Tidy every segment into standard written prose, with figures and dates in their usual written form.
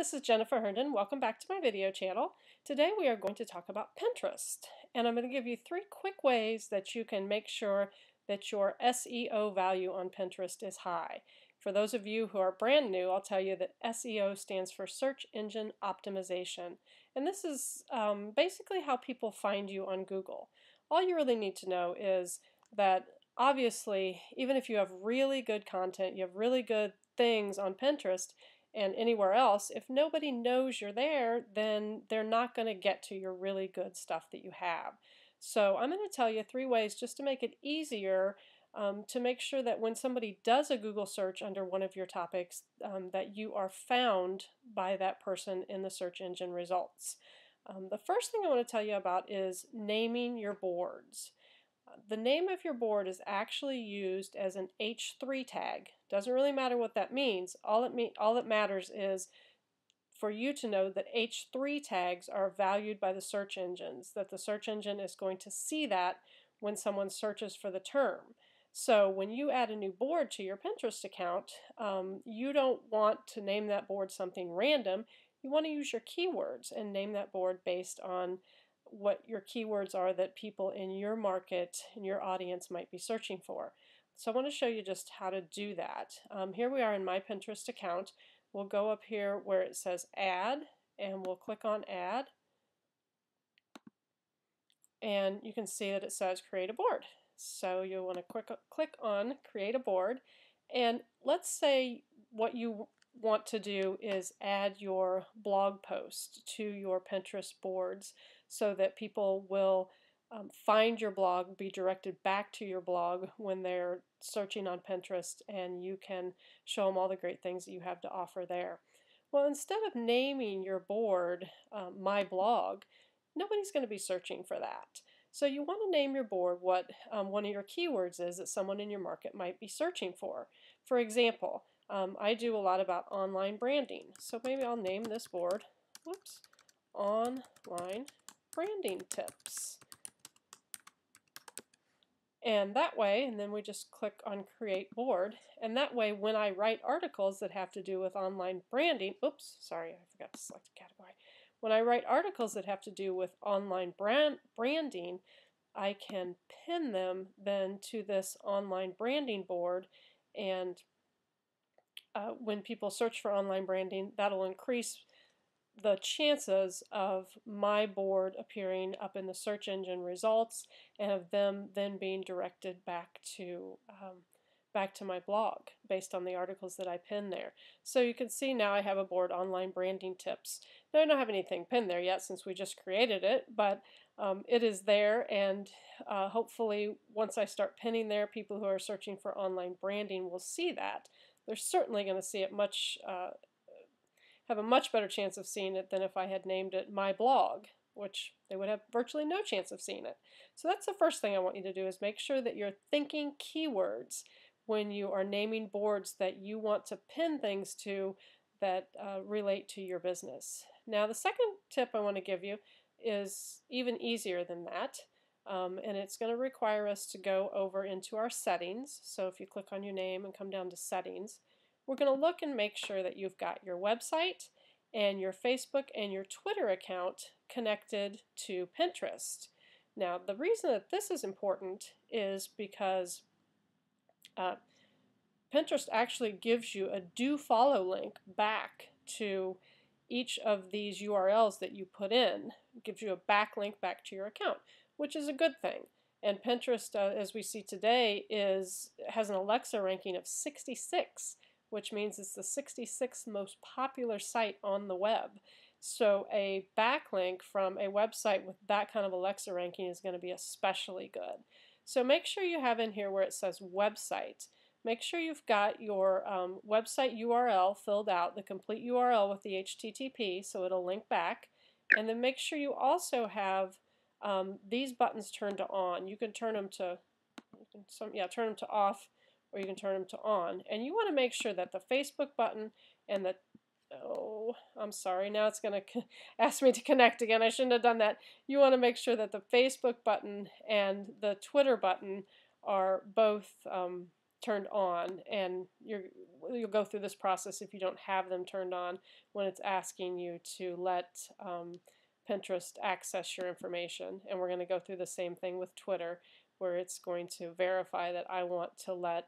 this is Jennifer Herndon. Welcome back to my video channel. Today we are going to talk about Pinterest, and I'm going to give you 3 quick ways that you can make sure that your SEO value on Pinterest is high. For those of you who are brand new, I'll tell you that SEO stands for Search Engine Optimization, and this is basically how people find you on Google. All you really need to know is that obviously, even if you have really good content, you have really good things on Pinterest, and anywhere else, if nobody knows you're there, then they're not going to get to your really good stuff that you have. So I'm going to tell you 3 ways just to make it easier to make sure that when somebody does a Google search under one of your topics, that you are found by that person in the search engine results. The first thing I want to tell you about is naming your boards. The name of your board is actually used as an H3 tag. Doesn't really matter what that means. All that matters is for you to know that H3 tags are valued by the search engines, that the search engine is going to see that when someone searches for the term. So when you add a new board to your Pinterest account, you don't want to name that board something random. You want to use your keywords and name that board based on what your keywords are that people in your market, in your audience, might be searching for. So I want to show you just how to do that. Here we are in my Pinterest account. We'll go up here where it says Add, and we'll click on Add. And you can see that it says Create a Board. So you'll want to click on Create a Board. And let's say what you want to do is add your blog post to your Pinterest boards so that people will find your blog, be directed back to your blog when they're searching on Pinterest, and you can show them all the great things that you have to offer there. Well, instead of naming your board My Blog, nobody's going to be searching for that. So you want to name your board what one of your keywords is that someone in your market might be searching for. For example, I do a lot about online branding, so maybe I'll name this board, Online Branding Tips. And that way, and then we just click on Create Board, and that way when I write articles that have to do with online branding, I forgot to select a category. When I write articles that have to do with online branding, I can pin them then to this online branding board, and when people search for online branding, that'll increase the chances of my board appearing up in the search engine results and of them then being directed back to my blog based on the articles that I pin there. So you can see now I have a board, Online Branding Tips. Now I don't have anything pinned there yet since we just created it, but it is there, and hopefully once I start pinning there, people who are searching for online branding will see that. They're certainly going to see it have a much better chance of seeing it than if I had named it My Blog, which they would have virtually no chance of seeing it. So that's the first thing I want you to do, is make sure that you're thinking keywords when you are naming boards that you want to pin things to that relate to your business. Now the second tip I want to give you is even easier than that, and it's going to require us to go over into our settings. So if you click on your name and come down to settings, we're going to look and make sure that you've got your website and your Facebook and your Twitter account connected to Pinterest. Now the reason that this is important is because Pinterest actually gives you a do follow link back to each of these URLs that you put in. It gives you a backlink back to your account, which is a good thing. And Pinterest, as we see today, has an Alexa ranking of 66, which means it's the 66th most popular site on the web. So a backlink from a website with that kind of Alexa ranking is going to be especially good. So make sure you have in here where it says website. Make sure you've got your website URL filled out, the complete URL with the HTTP, so it'll link back. And then make sure you also have these buttons turned to on. You can turn them to turn them to off, or you can turn them to on. And you want to make sure that the Facebook button and the I'm sorry, now it's going to ask me to connect again. I shouldn't have done that. You want to make sure that the Facebook button and the Twitter button are both turned on, and you'll go through this process if you don't have them turned on when it's asking you to let Pinterest access your information. And we're going to go through the same thing with Twitter, where it's going to verify that I want to let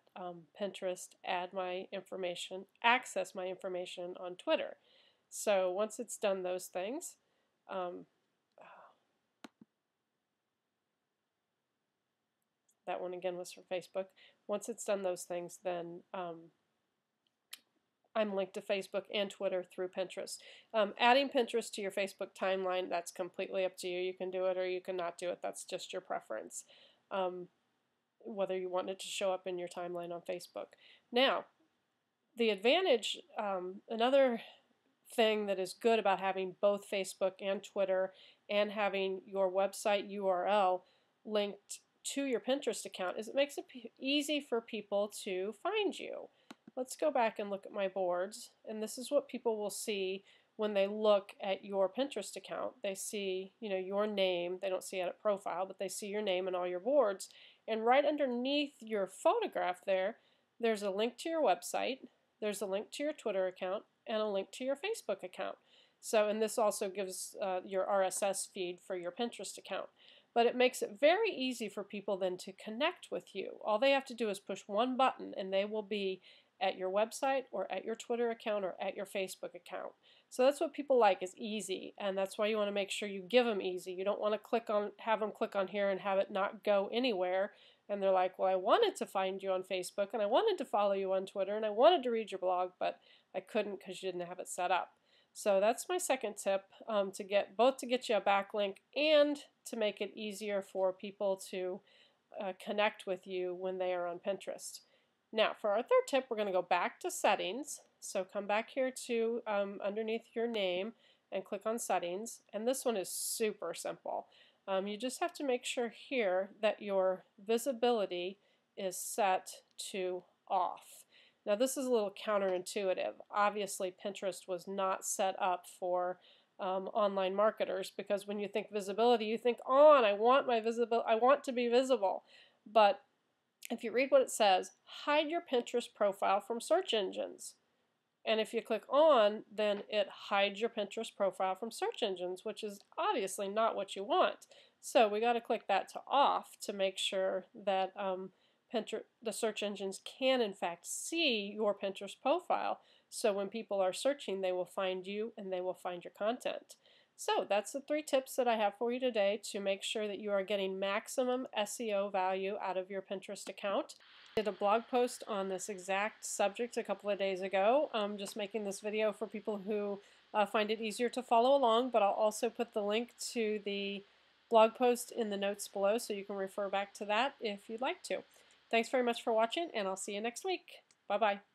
Pinterest add my information, access my information on Twitter. So once it's done those things, that one again was for Facebook. Once it's done those things, then I'm linked to Facebook and Twitter through Pinterest. Adding Pinterest to your Facebook timeline, that's completely up to you. You can do it or you can not do it. That's just your preference, whether you want it to show up in your timeline on Facebook. Now, the advantage, another thing that is good about having both Facebook and Twitter and having your website URL linked to your Pinterest account is it makes it easy for people to find you. Let's go back and look at my boards, and this is what people will see when they look at your Pinterest account. They see, your name. They don't see it at profile, but they see your name and all your boards. And right underneath your photograph there's a link to your website, there's a link to your Twitter account, and a link to your Facebook account. So, and this also gives your RSS feed for your Pinterest account. But it makes it very easy for people then to connect with you. All they have to do is push one button and they will be at your website or at your Twitter account or at your Facebook account. So that's what people like, is easy, and that's why you want to make sure you give them easy. You don't want to have them click on here and have it not go anywhere, and they're like, well, I wanted to find you on Facebook and I wanted to follow you on Twitter and I wanted to read your blog, but I couldn't because you didn't have it set up. So that's my second tip, to get you a backlink and to make it easier for people to connect with you when they are on Pinterest. Now, for our third tip, we're going to go back to settings. So come back here to underneath your name and click on settings. And this one is super simple. You just have to make sure here that your visibility is set to off. Now, this is a little counterintuitive. Obviously, Pinterest was not set up for online marketers, because when you think visibility, you think on. I want to be visible. But if you read what it says, hide your Pinterest profile from search engines. And if you click on, then it hides your Pinterest profile from search engines, which is obviously not what you want. So we got to click that to off to make sure that the search engines can in fact see your Pinterest profile. So when people are searching, they will find you and they will find your content. So that's the 3 tips that I have for you today to make sure that you are getting maximum SEO value out of your Pinterest account. I did a blog post on this exact subject a couple of days ago. I'm just making this video for people who find it easier to follow along, but I'll also put the link to the blog post in the notes below so you can refer back to that if you'd like to. Thanks very much for watching, and I'll see you next week. Bye-bye.